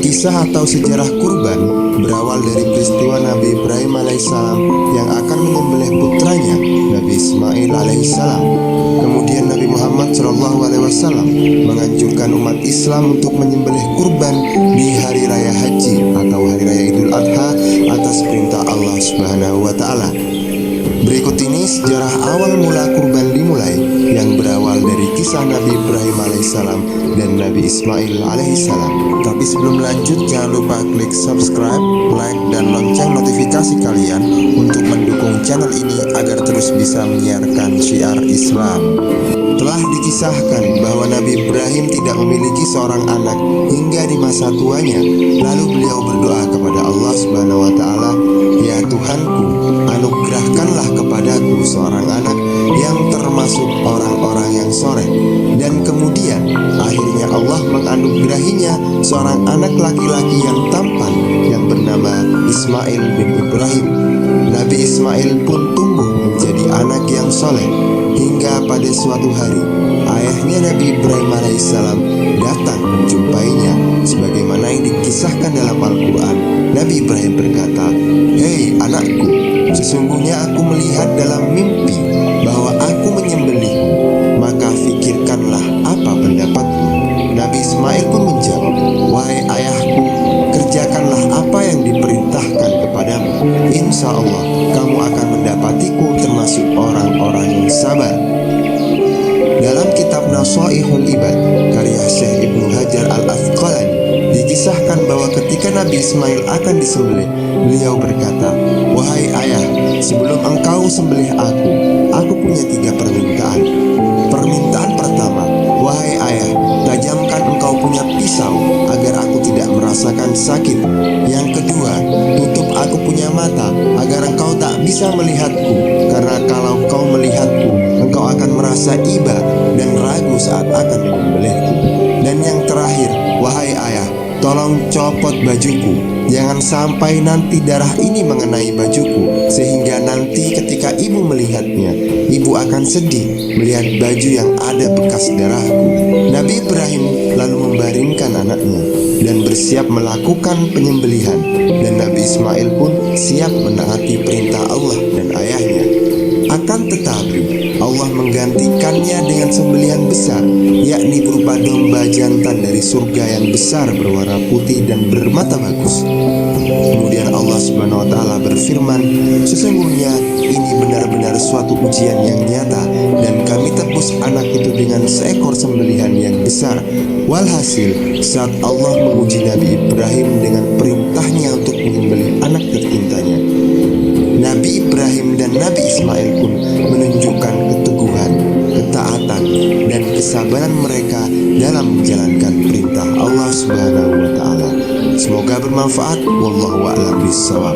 Kisah atau sejarah kurban berawal dari peristiwa Nabi Ibrahim alaihissalam yang akan menyembelih putranya Nabi Ismail alaihissalam. Kemudian Nabi Muhammad SAW menganjurkan umat Islam untuk menyembelih kurban di hari raya haji atau hari raya Idul Adha atas perintah Allah Subhanahu wa Ta'ala. Berikut ini sejarah awal mula kurban dimulai, yang berawal dari kisah Nabi Ibrahim alaihissalam dan Nabi Ismail alaihissalam. Tapi sebelum lanjut, jangan lupa klik subscribe, like, dan lonceng notifikasi kalian untuk mendukung channel ini agar terus bisa menyiarkan syiar Islam. Telah dikisahkan bahwa Nabi Ibrahim tidak memiliki seorang anak hingga di masa tuanya. Lalu beliau berdoa kepada Allah Subhanahu wa Ta'ala, "Ya Tuhanku, anugerahkanlah kepadaku seorang anak yang termasuk orang-orang yang soleh." Dan kemudian akhirnya Allah menganugerahinya seorang anak laki-laki yang tampan yang bernama Ismail bin Ibrahim. Nabi Ismail pun tumbuh menjadi anak yang soleh hingga pada suatu hari ayahnya Nabi Ibrahim alaihissalam datang menjumpainya, sebagaimana yang dikisahkan dalam Al-Quran. Nabi Ibrahim berkata, "Hei anakku, sesungguhnya aku melihat dalam mimpi bahwa aku menyembelihmu, maka fikirkanlah apa pendapatmu." Nabi Ismail pun menjawab, "Wahai ayahku, kerjakanlah apa yang diperintahkan kepadamu. Insya Allah kamu akan mendapatiku termasuk orang-orang yang sabar." Dalam kitab Nashaihul Ibad karya Syekh Ibnu Hajar Al-Asqalani dikisahkan bahwa ketika Nabi Ismail akan disembelih, beliau berkata, "Wahai ayah, sebelum engkau sembelih aku punya 3 permintaan. Permintaan pertama, wahai ayah, tajamkan engkau punya pisau agar aku tidak merasakan sakit. Yang kedua, tutup aku punya mata agar engkau tak bisa melihatku, karena kalau kau melihatku, engkau akan merasa iba dan ragu saat akan menyembelihku. Dan yang terakhir, wahai ayah, tolong copot bajuku. Jangan sampai nanti darah ini mengenai bajuku, sehingga nanti ketika ibu melihatnya, ibu akan sedih melihat baju yang ada bekas darahku." Nabi Ibrahim lalu membaringkan anaknya dan bersiap melakukan penyembelihan, dan Nabi Ismail pun siap menaati perintah Allah dan ayahnya. Akan tetapi Allah menggantikannya dengan sembelihan besar, yakni berupa domba jantan dari surga yang besar berwarna putih dan bermata bagus. Kemudian Allah Subhanahu wa Ta'ala berfirman, "Sesungguhnya ini benar-benar suatu ujian yang nyata, dan kami tebus anak itu dengan seekor sembelihan yang besar." Walhasil, saat Allah menguji Nabi Ibrahim dengan perintahnya untuk menyembelih anak tercintanya, Nabi Ibrahim dan Nabi Ismail pun menunjukkan keteguhan, ketaatan, dan kesabaran mereka dalam menjalankan perintah Allah Subhanahu wa Ta'ala. Semoga bermanfaat. Wallahu a'lam bishawab.